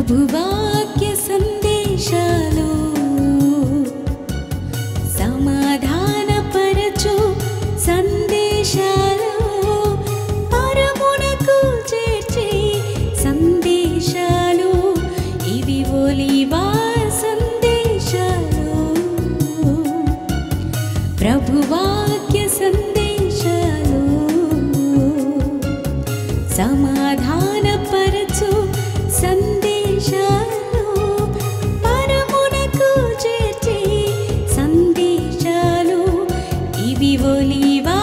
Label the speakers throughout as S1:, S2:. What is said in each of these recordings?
S1: ప్రభువాక్య సందేశాలు సమాధానపరచు సందేశాలు పరమునకు చేర్చే సందేశాలు ఇవి ఒలీవా సందేశాలు ప్రభువాక్య సందేశాలు సమాధానపరచు సందేశాలు పరమునకు చేర్చే సందేశాలు ఇవి ఒలీవా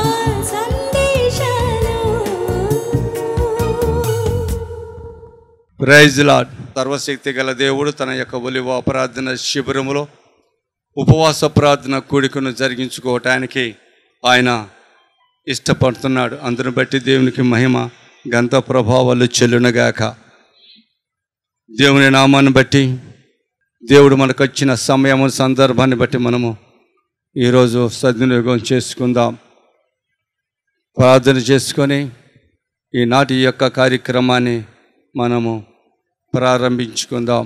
S1: సందేశాలు.
S2: Praise Lord. సర్వశక్తి గల దేవుడు తన యొక్క ఒలివ ప్రార్థన శిబిరములో ఉపవాస ప్రార్థన కూడికను జరిగించుకోవటానికి ఆయన ఇష్టపడుతున్నాడు. అందును బట్టి దేవునికి మహిమ గంత ప్రభావాలు చెల్లునగాక. దేవుని నామాన్ని బట్టి దేవుడు మనకు వచ్చిన సమయము సందర్భాన్ని బట్టి మనము ఈరోజు సద్వినియోగం చేసుకుందాం. ప్రార్థన చేసుకొని ఈనాటి యొక్క కార్యక్రమాన్ని మనము ప్రారంభించుకుందాం.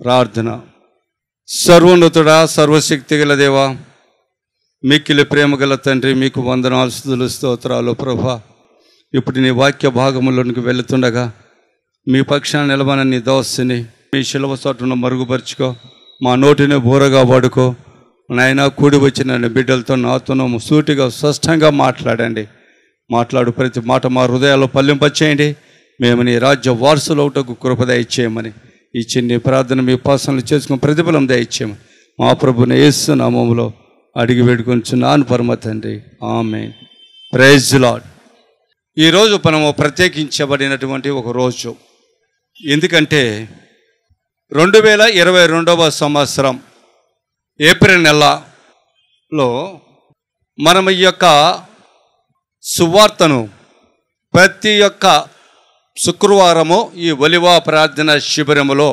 S2: ప్రార్థన. సర్వోన్నతుడా, సర్వశక్తి గల దేవా, మిక్కిలి ప్రేమ గల తండ్రి, మీకు వందనాలు స్తుతులు స్తోత్రాలు ప్రభా. ఇప్పుడు నీ వాక్య భాగములోనికి వెళుతుండగా మీ పక్షాన నిలబడిన నీ దోస్తిని మీ శిలువ చోటును మరుగుపరుచుకో, మా నోటిని బూరగా వాడుకో. నాయన కూడి వచ్చిన బిడ్డలతో నాతోనూ సూటిగా స్పష్టంగా మాట్లాడండి. మాట్లాడు ప్రతి మాట మా హృదయాల్లో పల్లింపచేయండి. మేము నీ రాజ్య వారసులు ఒకటకు కృప దయచేయమని ఈ చిన్ని ప్రార్థన మీ ఉపాసనలు చేసుకుని ప్రతిఫలం దయచేయమని మా ప్రభుని యేసు నామములో అడిగి వేడుకొంచున్నాను పరమ తండ్రి. ఆమేన్. Praise Lord. ఈరోజు మనము ప్రత్యేకించబడినటువంటి ఒక రోజు. ఎందుకంటే 2022వ సంవత్సరం ఏప్రిల్ నెలలో మనం ఈ యొక్క సువార్తను ప్రతి ఒక్క శుక్రవారము ఈ ఒలివ ప్రార్థన శిబిరములో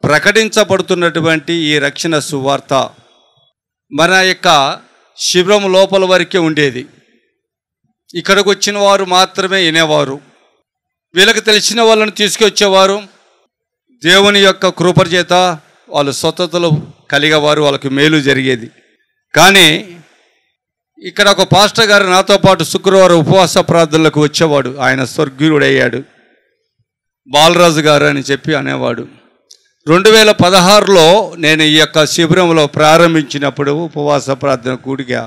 S2: ప్రకటించబడుతున్నటువంటి ఈ రక్షణ సువార్త మన యొక్క శిబిరం లోపల వరకే ఉండేది. ఇక్కడికి వచ్చిన వారు మాత్రమే వినేవారు. వీళ్ళకి తెలిసిన వాళ్ళని తీసుకొచ్చేవారు. దేవుని యొక్క కృప చేత వాళ్ళు స్వతంత్రలు కలిగేవారు, వాళ్ళకి మేలు జరిగేది. కానీ ఇక్కడ ఒక పాస్టర్ గారు నాతో పాటు శుక్రవారం ఉపవాస ప్రార్థనలకు వచ్చేవాడు. ఆయన స్వర్గీయుడయ్యాడు. బాలరాజు గారు అని చెప్పి అనేవాడు. 2016లో నేను ఈ యొక్క శిబిరంలో ప్రారంభించినప్పుడు ఉపవాస ప్రార్థన కూడిగా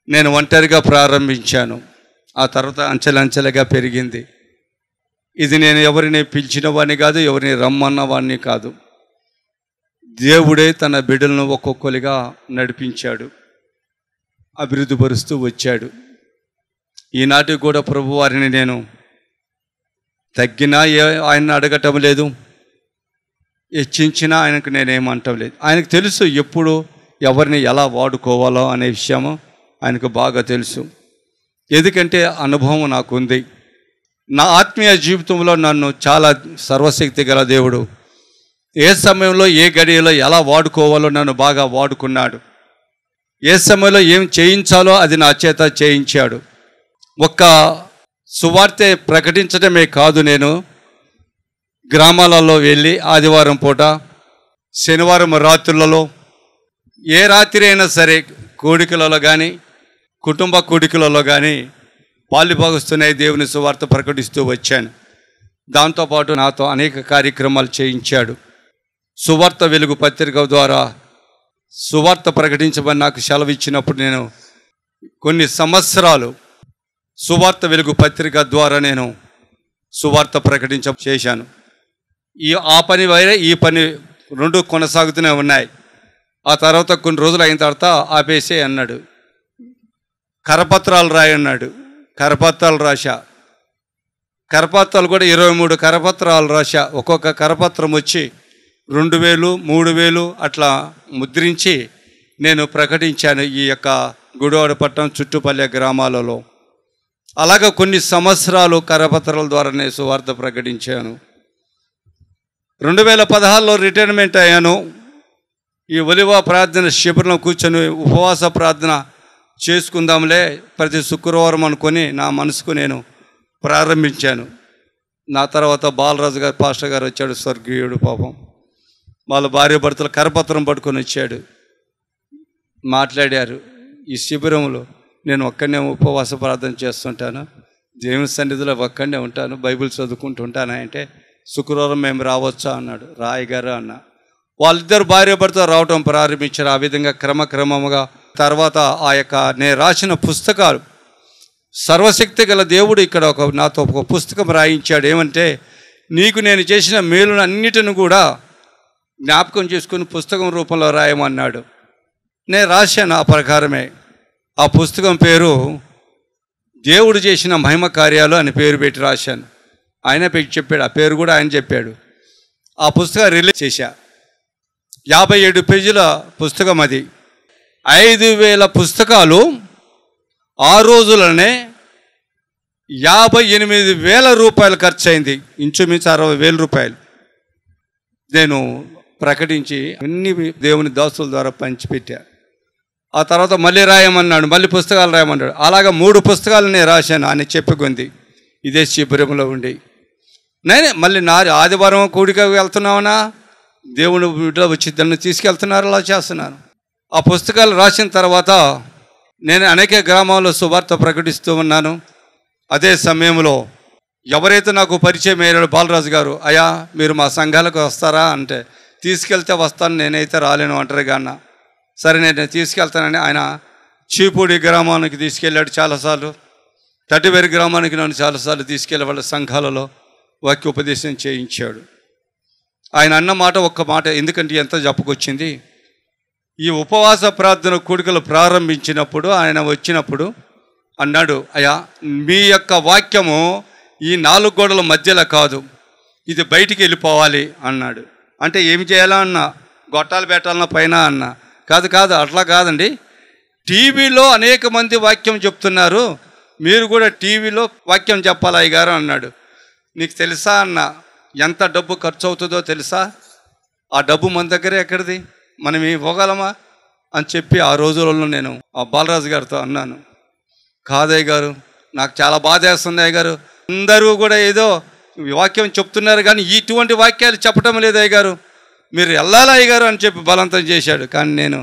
S2: నేను ఒంటరిగా ప్రారంభించాను. ఆ తర్వాత అంచెలంచెలుగా పెరిగింది. ఇది నేను ఎవరిని పిలిచిన వాడిని కాదు, ఎవరిని రమ్మన్న వాడిని కాదు. దేవుడే తన బిడ్డలను ఒక్కొక్కరిగా నడిపించాడు, అభివృద్ధి పరుస్తూ వచ్చాడు. ఈనాటికి కూడా ప్రభు వారిని నేను తగ్గినా ఆయన అడగటం లేదు, హెచ్చించినా ఆయనకు నేనేమంటం లేదు. ఆయనకు తెలుసు ఎప్పుడు ఎవరిని ఎలా వాడుకోవాలో అనే విషయము ఆయనకు బాగా తెలుసు. ఎందుకంటే అనుభవం నాకుంది. నా ఆత్మీయ జీవితంలో నన్ను చాలా సర్వశక్తి గల దేవుడు ఏ సమయంలో ఏ గడియలో ఎలా వాడుకోవాలో నన్ను బాగా వాడుకున్నాడు. ఏ సమయంలో ఏం చేయించాలో అది నా చేత చేయించాడు. ఒక్క సువార్తె ప్రకటించడమే కాదు, నేను గ్రామాలలో వెళ్ళి ఆదివారం పూట, శనివారం రాత్రులలో, ఏ రాత్రి అయినా సరే కూడికలలో కానీ కుటుంబ కూడికలలో కానీ పాలుభాగస్తున్నాయి దేవుని సువార్త ప్రకటిస్తూ వచ్చాను. దాంతోపాటు నాతో అనేక కార్యక్రమాలు చేయించాడు. సువార్త వెలుగు పత్రిక ద్వారా సువార్త ప్రకటించమని నాకు సెలవు ఇచ్చినప్పుడు నేను కొన్ని సంవత్సరాలు సువార్త వెలుగు పత్రిక ద్వారా నేను సువార్త చేశాను. ఆ పని వేరే ఈ పని రెండు కొనసాగుతూనే ఉన్నాయి. ఆ తర్వాత కొన్ని రోజులు అయిన తర్వాత ఆపేసే అన్నాడు. కరపత్రాలు రాయన్నాడు. కరపత్రాలు రాశా. కరపత్రాలు కూడా 23 కరపత్రాలు రాశా. ఒక్కొక్క కరపత్రం వచ్చి 2000, 3000 అట్లా ముద్రించి నేను ప్రకటించాను ఈ యొక్క గుడివాడపట్నం చుట్టుపల్లె గ్రామాలలో. అలాగా కొన్ని సంవత్సరాలు కరపత్రాల ద్వారా నేను సువార్త ప్రకటించాను. 2016లో రిటైర్మెంట్ అయ్యాను. ఈ ఒలివ ప్రార్థన శిబిరంలో కూర్చొని ఉపవాస ప్రార్థన చేసుకుందాంలే ప్రతి శుక్రవారం అనుకొని నా మనసుకు నేను ప్రారంభించాను. నా తర్వాత బాలరాజు గారు పాస్టర్ గారు వచ్చాడు, స్వర్గీయుడు పాపం. వాళ్ళ భార్య భర్తలు కరపత్రం పట్టుకొని వచ్చాడు, మాట్లాడారు. ఈ శిబిరంలో నేను ఒక్కడనే ఉపవాస ప్రార్థన చేస్తుంటాను, దేవుని సన్నిధిలో ఒక్కడనే ఉంటాను, బైబిల్ చదువుకుంటూ ఉంటాను అంటే శుక్రవారం మేము రావచ్చా అన్నాడు. రాయగారు అన్న. వాళ్ళిద్దరు భార్య భర్త రావటం ప్రారంభించారు. ఆ విధంగా క్రమక్రమముగా తర్వాత ఆ యొక్క నేను రాసిన పుస్తకాలు, సర్వశక్తి గల దేవుడు ఇక్కడ నాతో ఒక పుస్తకం రాయించాడు. ఏమంటే, నీకు నేను చేసిన మేలును అన్నిటిని కూడా జ్ఞాపకం చేసుకుని పుస్తకం రూపంలో రాయమన్నాడు. నేను రాశాను ఆ ప్రకారమే. ఆ పుస్తకం పేరు దేవుడు చేసిన మహిమ కార్యాలు అని పేరు పెట్టి రాశాను. ఆయన పెట్టి చెప్పాడు, ఆ పేరు కూడా ఆయన చెప్పాడు. ఆ పుస్తకం రిలీజ్ చేశా. 57 పేజీల పుస్తకం అది. 5,000 పుస్తకాలు ఆ రోజులనే 58,000 రూపాయలు ఖర్చు అయింది. ఇంచుమించు 60,000 రూపాయలు నేను ప్రకటించి అన్ని దేవుని దాసుల ద్వారా పంచిపెట్టా. ఆ తర్వాత మళ్ళీ రాయమన్నాడు, మళ్ళీ పుస్తకాలు రాయమన్నాడు. అలాగా 3 పుస్తకాలు నేను రాశాను అని చెప్పుకుంది ఇదే శిబిరంలో ఉండి. నేనే మళ్ళీ ఆదివారం కూడిక వెళ్తున్నావునా, దేవుని బిడ్డలు వచ్చి దాన్ని తీసుకెళ్తున్నారు, అలా చేస్తున్నాను. ఆ పుస్తకాలు రాసిన తర్వాత నేను అనేక గ్రామాల్లో సువార్త ప్రకటిస్తూ ఉన్నాను. అదే సమయంలో ఎవరైతే నాకు పరిచయం అయ్యారో బాలరాజు గారు, అయ్యా మీరు మా సంఘాలకు వస్తారా అంటే, తీసుకెళ్తే వస్తాను, నేనైతే రాలేను అంటారు అన్న. సరే నేను తీసుకెళ్తానని ఆయన చీపూడి గ్రామానికి తీసుకెళ్ళాడు చాలాసార్లు. తటివేరు గ్రామానికి నన్ను చాలాసార్లు తీసుకెళ్ళి వాళ్ళ సంఘాలలో వాక్యోపదేశం చేయించాడు. ఆయన అన్న మాట ఒక్క మాట, ఎందుకంటే ఎంత చెప్పుకొచ్చింది. ఈ ఉపవాస ప్రార్థన కూడికలు ప్రారంభించినప్పుడు ఆయన వచ్చినప్పుడు అన్నాడు, అయ్యా మీ యొక్క వాక్యము ఈ 4 గోడల మధ్యలో కాదు, ఇది బయటికి వెళ్ళిపోవాలి అన్నాడు. అంటే ఏమి చేయాలా అన్న, గొట్టాలు పెట్టాలన్న పైన అన్న. కాదు అట్లా కాదండి, టీవీలో అనేక మంది వాక్యం చెప్తున్నారు, మీరు కూడా టీవీలో వాక్యం చెప్పాలి అయ్యగారు అన్నాడు. నీకు తెలుసా అన్న, ఎంత డబ్బు ఖర్చు అవుతుందో తెలుసా? ఆ డబ్బు మన దగ్గరే ఎక్కడిది, మనం ఇవ్వగలమా అని చెప్పి ఆ రోజులలో నేను ఆ బాలరాజు గారితో అన్నాను. కాదయ్య గారు, నాకు చాలా బాధ వేస్తుంది అయ్య గారు, అందరూ కూడా ఏదో వాక్యం చెప్తున్నారు కానీ ఇటువంటి వాక్యాలు చెప్పటం లేదు అయ్య గారు, మీరు వెళ్ళాలి అయ్య గారు అని చెప్పి బలవంతం చేశాడు. కానీ నేను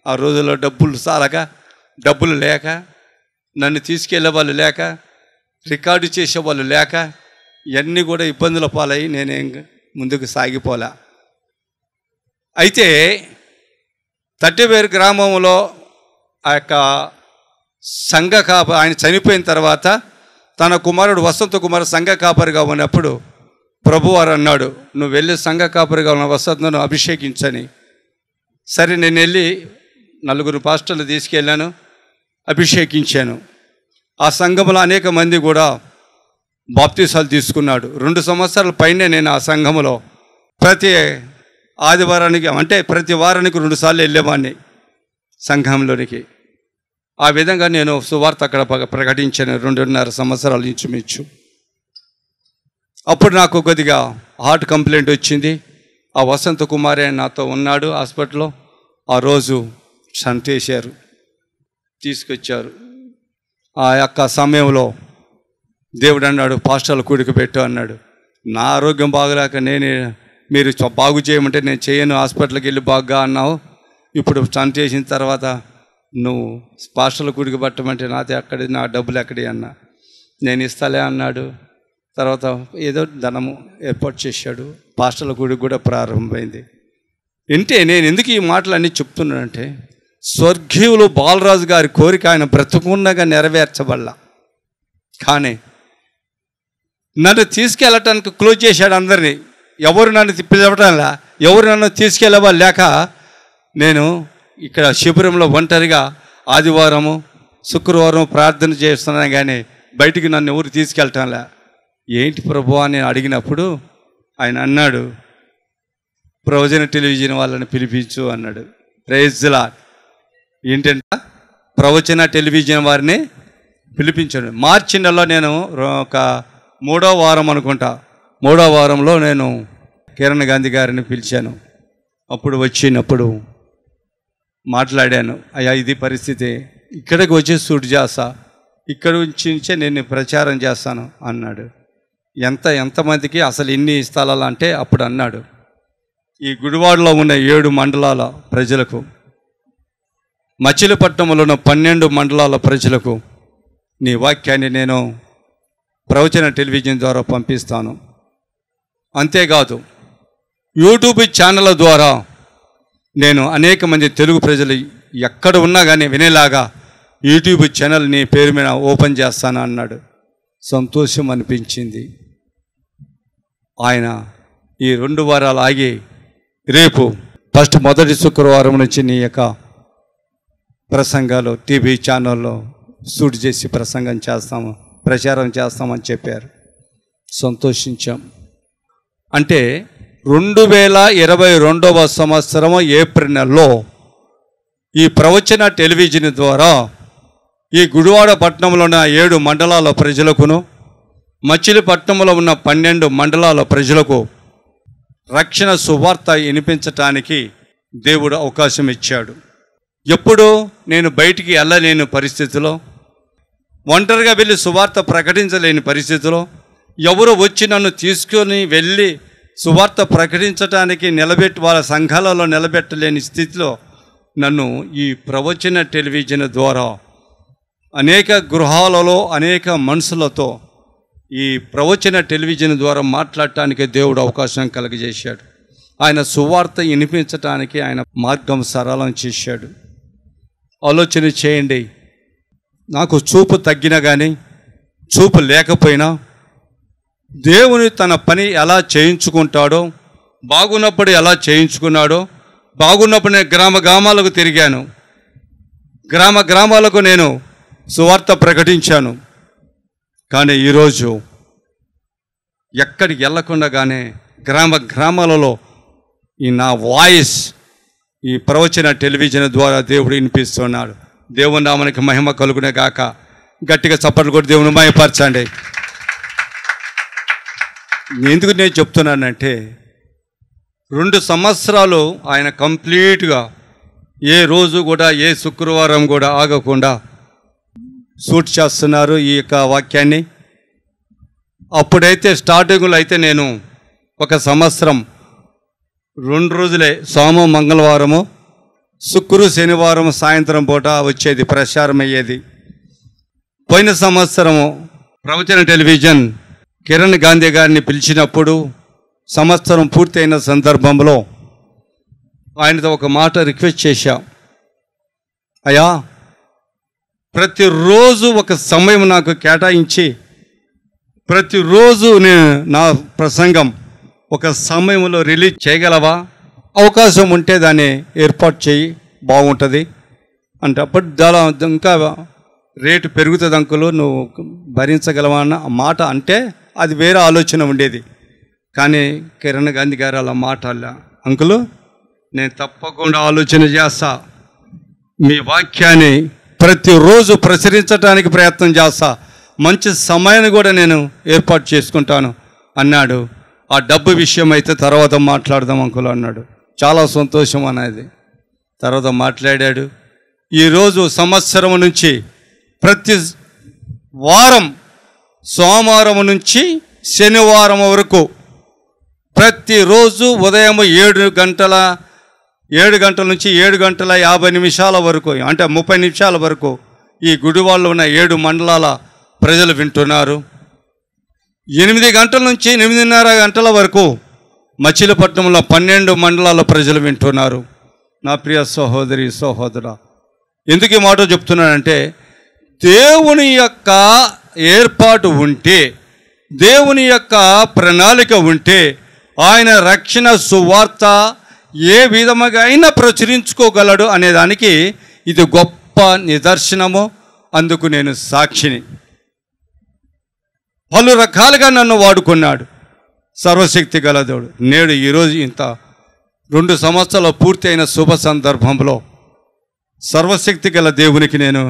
S2: ఆ రోజుల్లో డబ్బులు సాలక, డబ్బులు లేక, నన్ను తీసుకెళ్లే వాళ్ళు లేక, రికార్డు చేసేవాళ్ళు లేక, ఇవన్నీ కూడా ఇబ్బందుల పాలయ్యి నేనేం ముందుకు సాగిపోలే. అయితే తట్టివేరు గ్రామంలో ఆ యొక్క సంఘ కాపరి ఆయన చనిపోయిన తర్వాత తన కుమారుడు వసంత కుమార్ సంఘ కాపరిగా ఉన్నప్పుడు ప్రభువారు అన్నాడు, నువ్వు వెళ్ళి సంఘ కాపరిగా ఉన్న వసంతను అభిషేకించని. సరే నేను వెళ్ళి 4 పాస్టర్లు తీసుకెళ్ళాను, అభిషేకించాను. ఆ సంఘంలో అనేక మంది కూడా బాప్తీసాలు తీసుకున్నాడు. 2 సంవత్సరాల పైనే నేను ఆ సంఘంలో ప్రతి ఆదివారానికి అంటే ప్రతి వారానికి 2 సార్లు వెళ్ళేవాడిని సంఘంలోనికి. ఆ విధంగా నేను సువార్త అక్కడ ప్రకటించాను 2.5 సంవత్సరాలు ఇంచుమించు. అప్పుడు నాకు కొద్దిగా హార్ట్ కంప్లైంట్ వచ్చింది. ఆ వసంత కుమారే నాతో ఉన్నాడు హాస్పిటల్లో. ఆ రోజు చంపేశారు, తీసుకొచ్చారు. ఆ యొక్క సమయంలో దేవుడు అన్నాడు, పాస్టర్లు కూడిక పెట్టు అన్నాడు. నా ఆరోగ్యం బాగలేక మీరు బాగు చేయమంటే నేను చేయను, హాస్పిటల్కి వెళ్ళి బాగా అన్నావు, ఇప్పుడు చంపేసిన తర్వాత నువ్వు పాస్టర్లు కూడిక పెట్టమంటే నాతో ఎక్కడి, నా డబ్బులు ఎక్కడి అన్నా. నేను ఇస్తాలే అన్నాడు. తర్వాత ఏదో ధనము ఏర్పాటు చేశాడు, పాస్టర్ల కూడిక కూడా ప్రారంభమైంది. అంటే నేను ఎందుకు ఈ మాటలు అన్నీ చెప్తున్నానంటే, స్వర్గీయులు బాలరాజు గారి కోరిక ఆయన బ్రతుకున్నగా నెరవేర్చబడలా. కానీ నన్ను తీసుకెళ్ళటానికి క్లోజ్ చేశాడు అందరినీ. ఎవరు నన్ను పిలవటంలా, ఎవరు నన్ను తీసుకెళ్ళవా లేక నేను ఇక్కడ శిబిరంలో ఒంటరిగా ఆదివారము శుక్రవారం ప్రార్థన చేస్తున్నాను కానీ బయటికి నన్ను ఎవరు తీసుకెళ్ళటంలా. ఏంటి ప్రభువా అని నేను అడిగినప్పుడు ఆయన అన్నాడు, ప్రవచన టెలివిజన్ వాళ్ళని పిలిపించు అన్నాడు. Praise Lord. ఏంటంటే ప్రవచన టెలివిజన్ వారిని పిలిపించాడు. మార్చి నెలలో నేను ఒక 3వ వారం అనుకుంటా, 3వ వారంలో నేను కిరణ్ గాంధీ గారిని పిలిచాను. అప్పుడు వచ్చినప్పుడు మాట్లాడాను, అయ్యా ఇది పరిస్థితి, ఇక్కడికి వచ్చి షూట్ చేస్తా, ఇక్కడ నుంచే నేను ప్రచారం చేస్తాను అన్నాడు. ఎంతమందికి అసలు ఇన్ని స్థలాలు అంటే అప్పుడు అన్నాడు, ఈ గుడివాడలో ఉన్న 7 మండలాల ప్రజలకు, మచిలీపట్నంలో ఉన్న 12 మండలాల ప్రజలకు నీ వాక్యాన్ని నేను ప్రవచన టెలివిజన్ ద్వారా పంపిస్తాను. అంతేకాదు యూట్యూబ్ ఛానళ్ళ ద్వారా నేను అనేక మంది తెలుగు ప్రజలు ఎక్కడ ఉన్నా కానీ వినేలాగా యూట్యూబ్ ఛానల్ నీ పేరు మీద ఓపెన్ చేస్తాను అన్నాడు. సంతోషం అనిపించింది. ఆయన ఈ 2 వారాలు ఆగి రేపు మొదటి శుక్రవారం నుంచి నీ యొక్క ప్రసంగాలు టీవీ ఛానల్లో షూట్ చేసి ప్రచారం చేస్తామని చెప్పారు. సంతోషించాం. అంటే 2022వ సంవత్సరం ఏప్రిల్ నెలలో ఈ ప్రవచన టెలివిజన్ ద్వారా ఈ గుడివాడ పట్టణంలో ఉన్న 7 మండలాల ప్రజలకును, మచిలీపట్నంలో ఉన్న 12 మండలాల ప్రజలకు రక్షణ సువార్త వినిపించటానికి దేవుడు అవకాశం ఇచ్చాడు. ఎప్పుడు నేను బయటికి వెళ్ళలేని పరిస్థితిలో, ఒంటరిగా వెళ్ళి సువార్త ప్రకటించలేని పరిస్థితిలో, ఎవరు వచ్చి నన్ను తీసుకొని వెళ్ళి సువార్త ప్రకటించడానికి వాళ్ళ సంఘాలలో నిలబెట్టలేని స్థితిలో నన్ను ఈ ప్రవచన టెలివిజన్ ద్వారా అనేక గృహాలలో అనేక మనుషులతో ఈ ప్రవచన టెలివిజన్ ద్వారా మాట్లాడటానికి దేవుడు అవకాశం కలుగజేశాడు. ఆయన సువార్త వినిపించటానికి ఆయన మార్గం సరళం చేశాడు. ఆలోచన చేయండి. నాకు చూపు తగ్గినా కానీ, చూపు లేకపోయినా దేవుని తన పని ఎలా చేయించుకుంటాడో, బాగున్నప్పుడు ఎలా చేయించుకున్నాడో, బాగున్నప్పుడు నేను గ్రామాలకు తిరిగాను, గ్రామాలకు నేను సువార్త ప్రకటించాను. కానీ ఈరోజు ఎక్కడికి వెళ్ళకుండానే గ్రామాలలో ఈ నా వాయిస్ ఈ ప్రవచన టెలివిజన్ ద్వారా దేవుడు వినిపిస్తున్నాడు. దేవుని నామానికి మహిమ కలుగునే గాక. గట్టిగా చప్పట్లు కొట్టి దేవుని మహిమపరచండి. ఎందుకు నేను చెప్తున్నానంటే 2 సంవత్సరాలు ఆయన కంప్లీట్గా ఏ రోజు కూడా ఏ శుక్రవారం కూడా ఆగకుండా షూట్ చేస్తున్నారు ఈ యొక్క వాక్యాన్ని. అప్పుడైతే స్టార్టింగ్లో అయితే నేను 1 సంవత్సరం 2 రోజులే, సోమ మంగళవారము శనివారం సాయంత్రం పూట వచ్చేది, ప్రసారం అయ్యేది. పోయిన సంవత్సరము ప్రవచన టెలివిజన్ కిరణ్ గాంధీ గారిని పిలిచినప్పుడు సంవత్సరం పూర్తయిన సందర్భంలో ఆయనతో ఒక మాట రిక్వెస్ట్ చేశా, అయ్యా ప్రతిరోజు ఒక సమయం నాకు కేటాయించి ప్రతిరోజు నేను నా ప్రసంగం ఒక సమయంలో రిలీజ్ చేయగలవా? అవకాశం ఉంటే దాన్ని ఏర్పాటు చేయి, బాగుంటుంది అంటే. అప్పుడు చాలా ఇంకా రేటు పెరుగుతుంది అంకులు, నువ్వు భరించగలవా అన్న మాట అంటే అది వేరే ఆలోచన ఉండేది. కానీ కిరణ్ గాంధీ గారు అలా మాట్లాడలే, అంకులు నేను తప్పకుండా ఆలోచన చేస్తా, మీ వాక్యాన్ని ప్రతిరోజు ప్రచురించడానికి ప్రయత్నం చేస్తా, మంచి సమయాన్ని కూడా నేను ఏర్పాటు చేసుకుంటాను అన్నాడు. ఆ డబ్బు విషయం అయితే తర్వాత మాట్లాడదాం అంకుల్ అన్నాడు. చాలా సంతోషం అనేది. తర్వాత మాట్లాడాడు. ఈరోజు సంవత్సరం నుంచి ప్రతి వారం సోమవారం నుంచి శనివారం వరకు ప్రతిరోజు ఉదయం 7 గంటల నుంచి 7:50 వరకు, అంటే 30 నిమిషాల వరకు ఈ గుడివాడలో ఉన్న 7 మండలాల ప్రజలు వింటున్నారు. 8 గంటల నుంచి 8:30 గంటల వరకు మచిలీపట్నంలో 12 మండలాల ప్రజలు వింటున్నారు. నా ప్రియ సహోదరి సహోదరా, ఎందుకు ఈ మాట చెప్తున్నానంటే దేవుని యొక్క ఏర్పాటు ఉంటే, దేవుని యొక్క ప్రణాళిక ఉంటే ఆయన రక్షణ సువార్త ఏ విధముగా అయినా ప్రచురించుకోగలడు అనేదానికి ఇది గొప్ప నిదర్శనము. అందుకు నేను సాక్షిని. పలు రకాలుగా నన్ను వాడుకున్నాడు సర్వశక్తి గల దేవుడు. నేడు ఈరోజు ఇంత 2 సంవత్సరాలు పూర్తి అయిన శుభ సందర్భంలో సర్వశక్తి గల దేవునికి నేను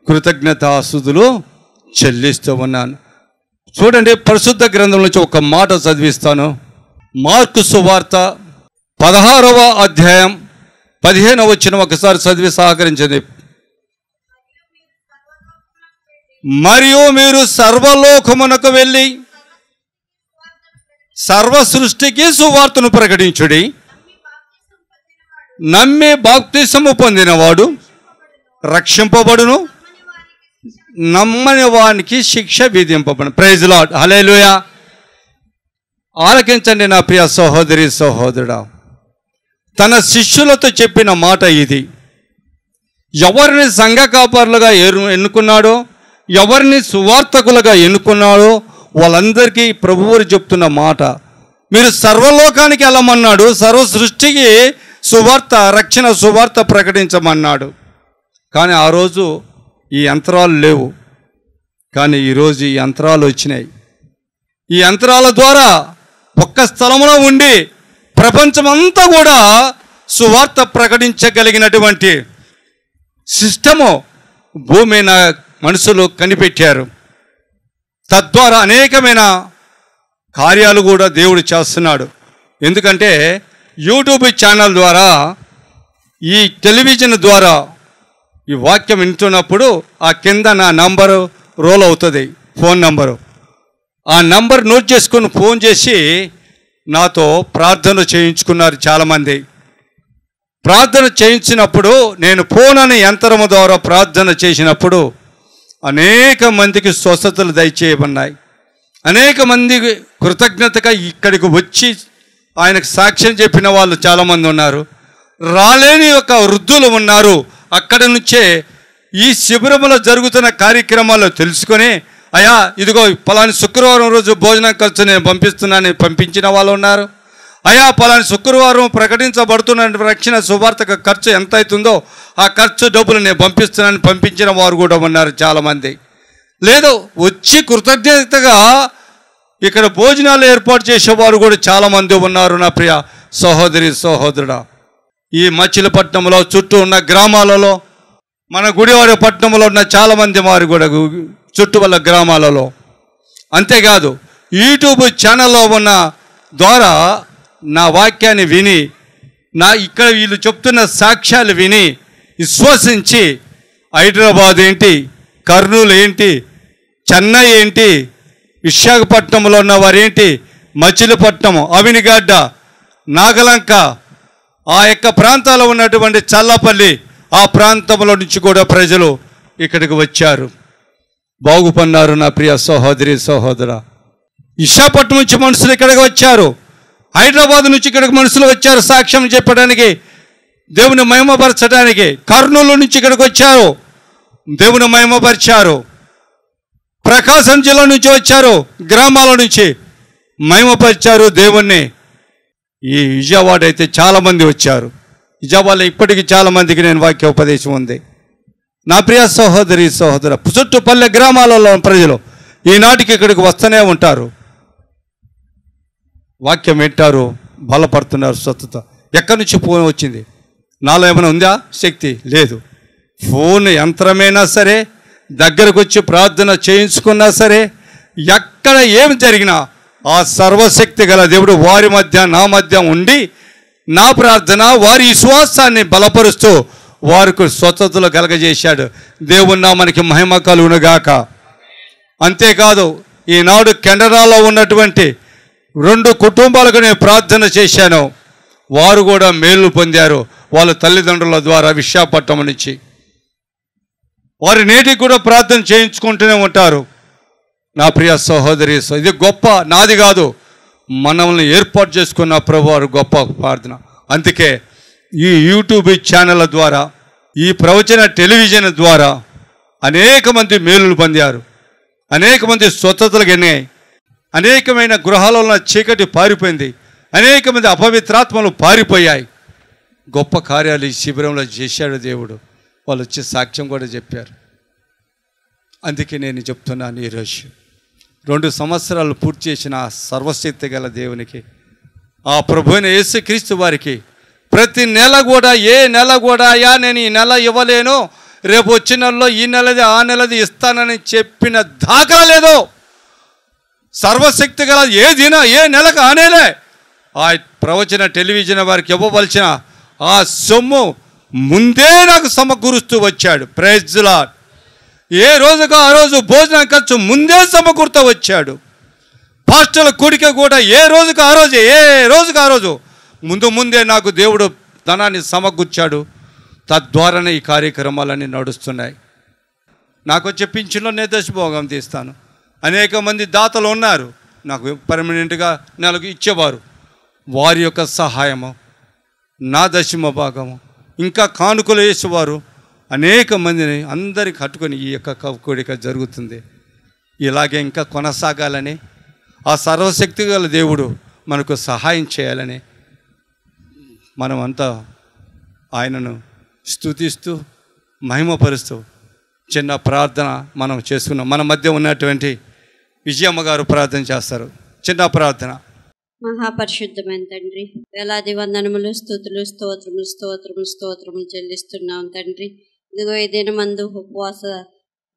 S2: కృతజ్ఞతాస్తుతులు చెల్లిస్తూ ఉన్నాను. చూడండి, పరిశుద్ధ గ్రంథం నుంచి ఒక మాట చదివిస్తాను. మార్కు సువార్త 16వ అధ్యాయం 15వ వచనం ఒకసారి చదివి సహకరించండి. మరియు మీరు సర్వలోకమునకు వెళ్ళి సర్వ సృష్టికి సువార్తను ప్రకటించుడి. నమ్మి బాప్తిసము పొందినవాడు రక్షింపబడును, నమ్మని వానికి శిక్ష విధింపబడును. ప్రైజ్ లార్డ్, హల్లెలూయా. ఆలకించండి నా ప్రియ సహోదరి సహోదరుడా. తన శిష్యులతో చెప్పిన మాట ఇది. ఎవరిని సంఘ కాపరులుగా ఎన్నుకున్నాడో, ఎవరిని సువార్తకులుగా ఎన్నుకున్నాడో వాళ్ళందరికీ ప్రభువు చెప్తున్న మాట, మీరు సర్వలోకానికి వెళ్ళమన్నాడు, సర్వ సృష్టికి సువార్త, రక్షణ సువార్త ప్రకటించమన్నాడు. కానీ ఆ రోజు ఈ యంత్రాలు లేవు, కానీ ఈరోజు ఈ యంత్రాలు వచ్చినాయి. ఈ యంత్రాల ద్వారా ఒక్క స్థలంలో ఉండి ప్రపంచమంతా కూడా సువార్త ప్రకటించగలిగినటువంటి సిస్టము భూమి మీద మనుషులు కనిపెట్టారు. తద్వారా అనేకమైన కార్యాలు కూడా దేవుడు చేస్తున్నాడు. ఎందుకంటే యూట్యూబ్ ఛానల్ ద్వారా, ఈ టెలివిజన్ ద్వారా ఈ వాక్యం వింటున్నప్పుడు ఆ కింద నా నంబరు రోల్ అవుతుంది, ఫోన్ నంబరు. ఆ నంబర్ నోట్ చేసుకొని ఫోన్ చేసి నాతో ప్రార్థన చేయించుకున్నారు చాలామంది. ప్రార్థన చేయించినప్పుడు నేను ఫోన్ అనే యంత్రము ద్వారా ప్రార్థన చేసినప్పుడు అనేక మందికి స్వస్థతలు దయచేయబడినాయి. అనేక మంది కృతజ్ఞతగా ఇక్కడికి వచ్చి ఆయనకు సాక్ష్యం చెప్పిన వాళ్ళు చాలామంది ఉన్నారు. రాలేని ఒక వృద్ధులు ఉన్నారు. అక్కడి నుంచే ఈ శిబిరంలో జరుగుతున్న కార్యక్రమాలు తెలుసుకొని, అయ్యా ఇదిగో పలాని శుక్రవారం రోజు భోజనం ఖర్చు నేను పంపిస్తున్నానని పంపించిన వాళ్ళు ఉన్నారు. అయ్యా పలాని శుక్రవారం ప్రకటించబడుతున్న రక్షణ సువార్తకు ఖర్చు ఎంత అవుతుందో ఆ ఖర్చు డబ్బులు నేను పంపిస్తున్నానని పంపించిన వారు కూడా ఉన్నారు చాలామంది. లేదు, వచ్చి కృతజ్ఞతగా ఇక్కడ భోజనాలు ఏర్పాటు చేసేవారు కూడా చాలామంది ఉన్నారు. నా ప్రియ సహోదరి సహోదరుడా, ఈ మచిలీపట్నంలో చుట్టూ ఉన్న గ్రామాలలో, మన గుడివాడ పట్టణంలో ఉన్న చాలామంది వారు కూడా చుట్టుపక్కల గ్రామాలలో, అంతేకాదు యూట్యూబ్ ఛానల్లో ఉన్న ద్వారా నా వాక్యాన్ని విని, నా ఇక్కడ వీళ్ళు చెప్తున్న సాక్ష్యాలు విని విశ్వసించి హైదరాబాద్ ఏంటి, కర్నూలు ఏంటి, చెన్నై ఏంటి, విశాఖపట్నంలో ఉన్న వారేంటి, మచిలీపట్నం, అవినిగడ్డ, నాగలంక, ఆ యొక్క ప్రాంతాల్లో ఉన్నటువంటి చల్లపల్లి, ఆ ప్రాంతంలో నుంచి కూడా ప్రజలు ఇక్కడికి వచ్చారు, బాగుపడినారు. నా ప్రియ సహోదరి సహోదర, విశాఖపట్నం నుంచి మనుషులు ఇక్కడికి వచ్చారు, హైదరాబాద్ నుంచి ఇక్కడికి మనుషులు వచ్చారు సాక్ష్యం చెప్పడానికి, దేవుని మహిమపరచడానికి. కర్నూలు నుంచి ఇక్కడికి వచ్చారు, దేవుని మహిమపరిచారు. ప్రకాశం జిల్లా నుంచి వచ్చారు, గ్రామాల నుంచి మహిమపరిచారు దేవుణ్ణి. ఈ విజయవాడ అయితే చాలామంది వచ్చారు. విజయవాడలో ఇప్పటికీ చాలామందికి నేను వాక్యోపదేశం ఉంది. నా ప్రియ సహోదరి సహోదర, చుట్టుపల్లె గ్రామాలలో ప్రజలు ఈనాటికి ఇక్కడికి వస్తూనే ఉంటారు, వాక్యం వింటారు, బలపడుతున్నారు. స్వస్థత ఎక్కడి నుంచి ఫోన్ వచ్చింది? నాలో ఏమైనా ఉందా శక్తి? లేదు. ఫోన్ యంత్రమైనా సరే, దగ్గరకు వచ్చి ప్రార్థన చేయించుకున్నా సరే, ఎక్కడ ఏమి జరిగినా ఆ సర్వశక్తి గల దేవుడు వారి మధ్య నా మధ్య ఉండి నా ప్రార్థన, వారి విశ్వాసాన్ని బలపరుస్తూ వారికి స్వస్థతలు కలగజేశాడు. దేవుని నామానికి మహిమ కలుగునుగాక. అంతేకాదు ఈనాడు కెనడాలో ఉన్నటువంటి 2 కుటుంబాలకు నేను ప్రార్థన చేశాను, వారు కూడా మేలు పొందారు వాళ్ళ తల్లిదండ్రుల ద్వారా. విశాఖపట్నం నుంచి వారి నేటికి కూడా ప్రార్థన చేయించుకుంటూనే ఉంటారు. నా ప్రియ సహోదరి, ఇది గొప్ప నాది కాదు, మనల్ని ఏర్పాటు చేసుకున్న ప్రభు వారు గొప్ప ప్రార్థన. అందుకే ఈ యూట్యూబ్ ఛానళ్ళ ద్వారా, ఈ ప్రవచన టెలివిజన్ ద్వారా అనేక మంది మేలులు పొందారు, అనేక మంది స్వస్థతలు గెన్నాయి, అనేకమైన గృహాలలో చీకటి పారిపోయింది, అనేక మంది అపవిత్రాత్మలు పారిపోయాయి. గొప్ప కార్యాలు ఈ శిబిరంలో చేశాడు దేవుడు. వాళ్ళు వచ్చి సాక్ష్యం కూడా చెప్పారు. అందుకే నేను చెప్తున్నాను, ఈరోజు 2 సంవత్సరాలు పూర్తి చేసిన సర్వశక్తి గల దేవునికి, ఆ ప్రభు అయిన యేసుక్రీస్తు వారికి ప్రతి నెల కూడా, ఏ నెల కూడా అయ్యా నేను ఈ నెల ఇవ్వలేను, రేపు వచ్చే నెలలో ఈ నెలది ఆ నెలది ఇస్తానని చెప్పిన దాఖలా లేదు. సర్వశక్తి గల ఏ నెలకు ఆ నెలే ఆ ప్రవచన టెలివిజన్ వారికి ఇవ్వవలసిన ఆ సొమ్ము ముందే నాకు సమకూరుస్తూ వచ్చాడు. Praise the lord. ఏ రోజుగా ఆ రోజు భోజనం ఖర్చు ముందే సమకూరుతూ వచ్చాడు. పాస్టర్ల కోరిక కూడా ఏ రోజుకు ఆ రోజు ముందే నాకు దేవుడు ధనాన్ని సమకూర్చాడు. తద్వారానే ఈ కార్యక్రమాలన్నీ నడుస్తున్నాయి. నాకు వచ్చే పింఛన్లో నేను దశభాగం తీస్తాను. అనేక మంది దాతలు ఉన్నారు, నాకు పర్మనెంట్గా నెలకు ఇచ్చేవారు. వారి యొక్క సహాయము, నా దశమ భాగము, ఇంకా కానుకలు వేసేవారు అనేక మందిని అందరికి కట్టుకొని ఈ యొక్క కోరిక జరుగుతుంది. ఇలాగే ఇంకా కొనసాగాలని, ఆ సర్వశక్తి గల దేవుడు మనకు సహాయం చేయాలని మనమంతా ఆయనను స్తుతిస్తూ మహిమపరుస్తూ చిన్న ప్రార్థన మనం చేసుకున్నాం. మన మధ్య ఉన్నటువంటి విజయమ్మ గారు ప్రార్థన చేస్తారు. చిన్న ప్రార్థన.
S3: మహాపరిశుద్ధమైన తండ్రి, వేలాది వందనములు, స్తుతులు, స్తోత్రములు చెల్లిస్తున్నాం తండ్రి. ఇదిగో ఈ దినమందు ఉపవాస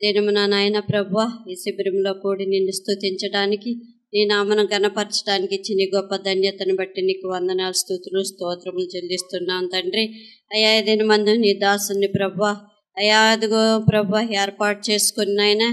S3: దినమున నాయన ప్రభువా, ఈ శిబిరంలో కూడి నిన్ను స్తుతించడానికి, నీ నామను గణపరచడానికి ఇచ్చి నీ గొప్ప ధన్యతను బట్టి నీకు వందనాలు, స్తుతులు, స్తోత్రములు చెల్లిస్తున్నాం తండ్రి. అయ్యా ఈ దినమందు నీ దాసుని ప్రభువా, అయ్యా అదిగో ప్రభువా ఏర్పాటు చేసుకున్న ఆయన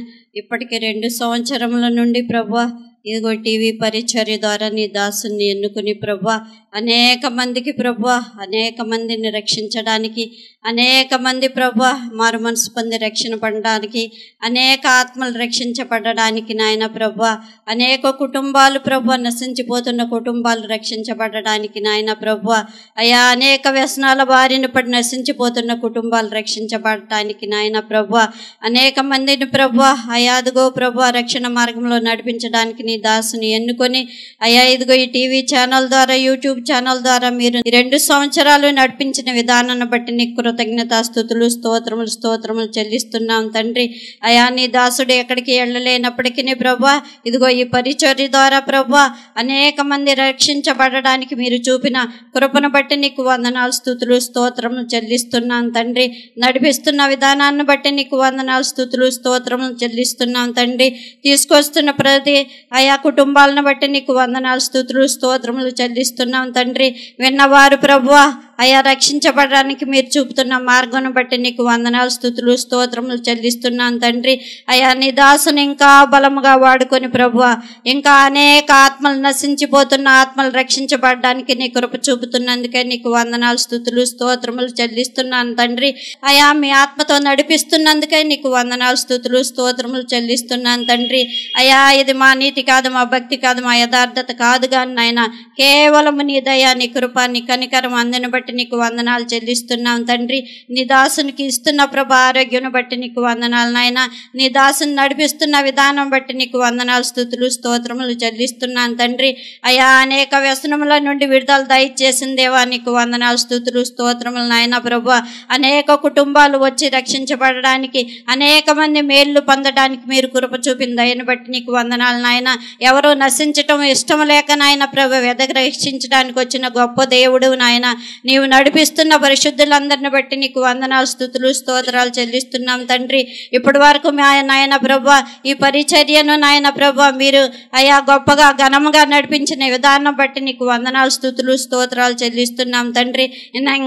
S3: ఇప్పటికి 2 సంవత్సరముల నుండి ప్రభువా ఇదిగో టీవీ పరిచర్య ద్వారా నీ దాసుని ఎన్నుకుని ప్రభువా అనేక మందికి ప్రభువా, అనేక మందిని రక్షించడానికి, అనేక మంది ప్రభువా మారు మనసు పొంది రక్షణ పడడానికి, అనేక ఆత్మలు రక్షించబడడానికి నాయన ప్రభువా, అనేక కుటుంబాలు ప్రభువా నశించిపోతున్న కుటుంబాలు రక్షించబడడానికి నాయన ప్రభువా, అయా అనేక వ్యసనాల బారిన పడి నశించిపోతున్న కుటుంబాలు రక్షించబడటానికి నాయన ప్రభువా, అనేక మందిని ప్రభువా అయాదుగో ప్రభువా రక్షణ మార్గంలో నడిపించడానికి నీ దాసుని ఎన్నుకొని అయ్యా ఇదిగో ఈ టీవీ ఛానల్ ద్వారా, యూట్యూబ్ ఛానల్ ద్వారా మీరు 2 సంవత్సరాలు నడిపించిన విధానాన్ని బట్టి నీకు కృతజ్ఞత స్తుతులు, స్తోత్రములు చెల్లిస్తున్నాం తండ్రి. అయా నీ దాసుడు ఎక్కడికి వెళ్ళలేనప్పటికీ ప్రభువా ఇదిగో ఈ పరిచర్య ద్వారా ప్రభువా అనేక మంది రక్షించబడడానికి మీరు చూపిన కృపను బట్టి నీకు వందనాలు, స్తుతులు, స్తోత్రములు చెల్లిస్తున్నాం తండ్రి. నడిపిస్తున్న విధానాన్ని బట్టి నీకు వందనాలు, స్తుతులు, స్తోత్రములు చెల్లిస్తున్నాం తండ్రి. తీసుకొస్తున్న ప్రతి ఆయా కుటుంబాలను బట్టి నీకు వందనాలు, స్తుతులు, స్తోత్రములు చెల్లిస్తున్నాం తండ్రి. విన్నవారు ప్రభువా అయా రక్షించబడడానికి మీరు చూపుతున్న మార్గం బట్టి నీకు వందనాలు, స్తుతులు, స్తోత్రములు చెల్లిస్తున్నాను తండ్రి. అయా నీ దాసుని ఇంకా బలముగా వాడుకొని ప్రభువా ఇంకా అనేక ఆత్మలు నశించిపోతున్న ఆత్మలు రక్షించబడడానికి నీ కృప చూపుతున్నందుకే నీకు వందనాలు, స్తుతులు, స్తోత్రములు చెల్లిస్తున్నాను తండ్రి. అయా మీ ఆత్మతో నడిపిస్తున్నందుకే నీకు వందనాలు, స్తుతులు, స్తోత్రములు చెల్లిస్తున్నాను తండ్రి. అయా ఇది మా నీతి కాదు, మా భక్తి కాదు, మా యథార్థత కాదు కానీ నాయన కేవలము నీ దయ, నీ కృప, నీ కనికరం అందని బట్టి నీకు వందనాలు చెల్లిస్తున్నాం తండ్రి. నీ దాసునికి ఇస్తున్న ప్రభు ఆరోగ్యం బట్టి నీకు వందనాలు నాయన. నీ దాసుని నడిపిస్తున్న విధానం బట్టి నీకు వందనాలు, స్తుతులు, స్తోత్రములు చెల్లిస్తున్నాను తండ్రి. అయా అనేక వ్యసనముల నుండి విడుదల దయచేసిన దేవా నీకు వందనాలు, స్తుతులు, స్తోత్రములు నాయన. ప్రభు అనేక కుటుంబాలు వచ్చి రక్షించబడడానికి, అనేక మంది మేళ్లు పొందడానికి మీరు కృప చూపిన దయను బట్టి నీకు వందనాలు నాయన. ఎవరు నశించటం ఇష్టం లేక నాయన ప్రభు రక్షించడానికి వచ్చిన గొప్ప దేవుడు నాయన. నీవు నడిపిస్తున్న పరిశుద్ధులందరిని బట్టి నీకు వందనాలు, స్తుతులు, స్తోత్రాలు చెల్లిస్తున్నాం తండ్రి. ఇప్పటి వరకు నాయన ప్రభు ఈ పరిచర్యను నాయన ప్రభు మీరు అయా గొప్పగా ఘనముగా నడిపించిన విధానం బట్టి నీకు వందనాలు, స్తుతులు, స్తోత్రాలు చెల్లిస్తున్నాం తండ్రి.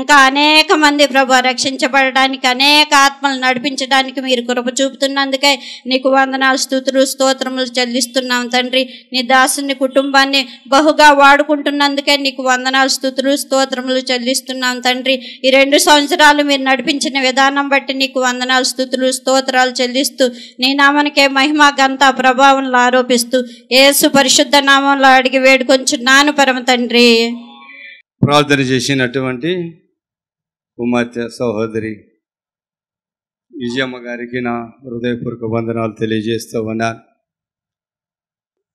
S3: ఇంకా అనేక మంది ప్రభు రక్షించబడడానికి, అనేక ఆత్మలు నడిపించడానికి మీరు కృప చూపుతున్నందుకే నీకు వందనాలు, స్తుతులు, స్తోత్రములు చెల్లిస్తున్నాం తండ్రి. నీ దాసుని కుటుంబాన్ని బహుగా వాడుకుంటున్నందుకే నీకు వందనాలు, స్తుతులు, స్తోత్రములు చెల్లిస్తున్నాం తండ్రి. ఈ 2 సంవత్సరాలు మీరు నడిపించిన విధానం బట్టి నీకు వందనాలు, స్తుతులు, స్తోత్రాలు చెల్లిస్తూ నీ నామానికే మహిమ, ఘనత, ప్రభావంలో ఆరోపిస్తూ యేసు పరిశుద్ధ నామంలో అడిగి వేడుకొంచున్నాను పరమ తండ్రి.
S2: ప్రార్థన చేసినటువంటి కుమార్తె సహోదరి విజయమ్మ గారికి నా హృదయపూర్వక వందనాలు తెలియజేస్తూ ఉన్నాను.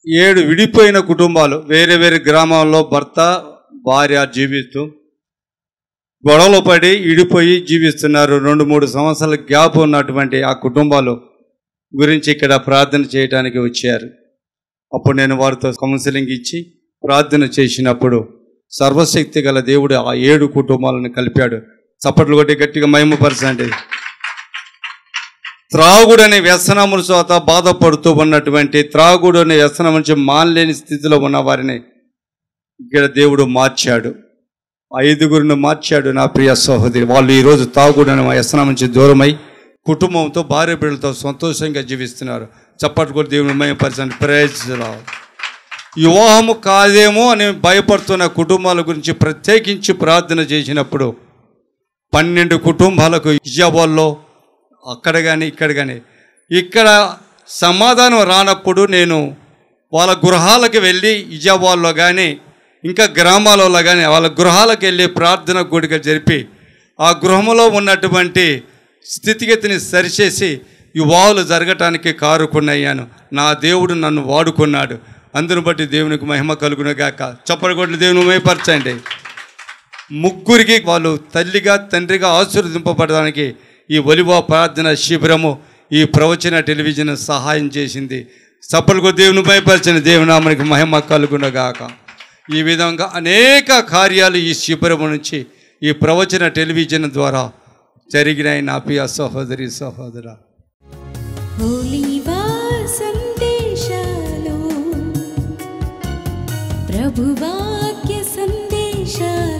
S2: 7 విడిపోయిన కుటుంబాలు వేరే వేరే గ్రామాల్లో భర్త భార్య జీవిస్తూ గొడవలు పడి విడిపోయి జీవిస్తున్నారు. 2-3 సంవత్సరాల గ్యాప్ ఉన్నటువంటి ఆ కుటుంబాలు గురించి ఇక్కడ ప్రార్థన చేయడానికి వచ్చారు. అప్పుడు నేను వారితో కౌన్సిలింగ్ ఇచ్చి ప్రార్థన చేసినప్పుడు సర్వశక్తి గల దేవుడు ఆ 7 కుటుంబాలను కలిపాడు. చప్పట్లు కొట్టి గట్టిగా మహిమపరచండి. త్రాగుడు అనే వ్యసనముల చేత బాధపడుతూ ఉన్నటువంటి, త్రాగుడు అనే వ్యసనం నుంచి మానలేని స్థితిలో ఉన్న వారిని ఇక్కడ దేవుడు మార్చాడు. 5గురిని మార్చాడు నా ప్రియ సహోదరి. వాళ్ళు ఈరోజు తాగుడు అనే వ్యసనం నుంచి దూరమై కుటుంబంతో భార్య బిడ్డలతో సంతోషంగా జీవిస్తున్నారు. చప్పట్లు కూడా దేవుని మహిమపరచండి. Praise the lord. వివాహము కాదేమో అని భయపడుతున్న కుటుంబాల గురించి ప్రత్యేకించి ప్రార్థన చేసినప్పుడు 12 కుటుంబాలకు ఇజాబాల్లో అక్కడ కానీ ఇక్కడ కానీ ఇక్కడ సమాధానం రానప్పుడు నేను వాళ్ళ గృహాలకు వెళ్ళి ఇజాబాల్లో కానీ ఇంకా గ్రామాలలో కానీ వాళ్ళ గృహాలకు వెళ్ళి ప్రార్థన కూడిక జరిపి ఆ గృహంలో ఉన్నటువంటి స్థితిగతిని సరిచేసి వివాహాలు జరగటానికి కారుకున్నయ్యాను. నా దేవుడు నన్ను వాడుకున్నాడు. అందును బట్టి దేవునికి మహిమ కలుగునగాక. చప్పటి కొట్లు దేవుని మహిమపరచండి. ముగ్గురికి వాళ్ళు తల్లిగా తండ్రిగా ఆశీర్వదింపబడడానికి ఈ ఒలివ ప్రార్థన శిబిరము ఈ ప్రవచన టెలివిజన్ సహాయం చేసింది. చప్పటి కొట్టి దేవుని మహిమపరచండి. దేవుని నామమునకు మహిమ కలుగునగాక. ఈ విధంగా అనేక కార్యాలు ఈ శిబిరం నుంచి ఈ ప్రవచన టెలివిజన్ ద్వారా జరిగినాయి. నా ప్రియ సహోదరి సహోదరా,
S1: ఒలివ సందేశాలు ప్రభువాక్య సందేశాలు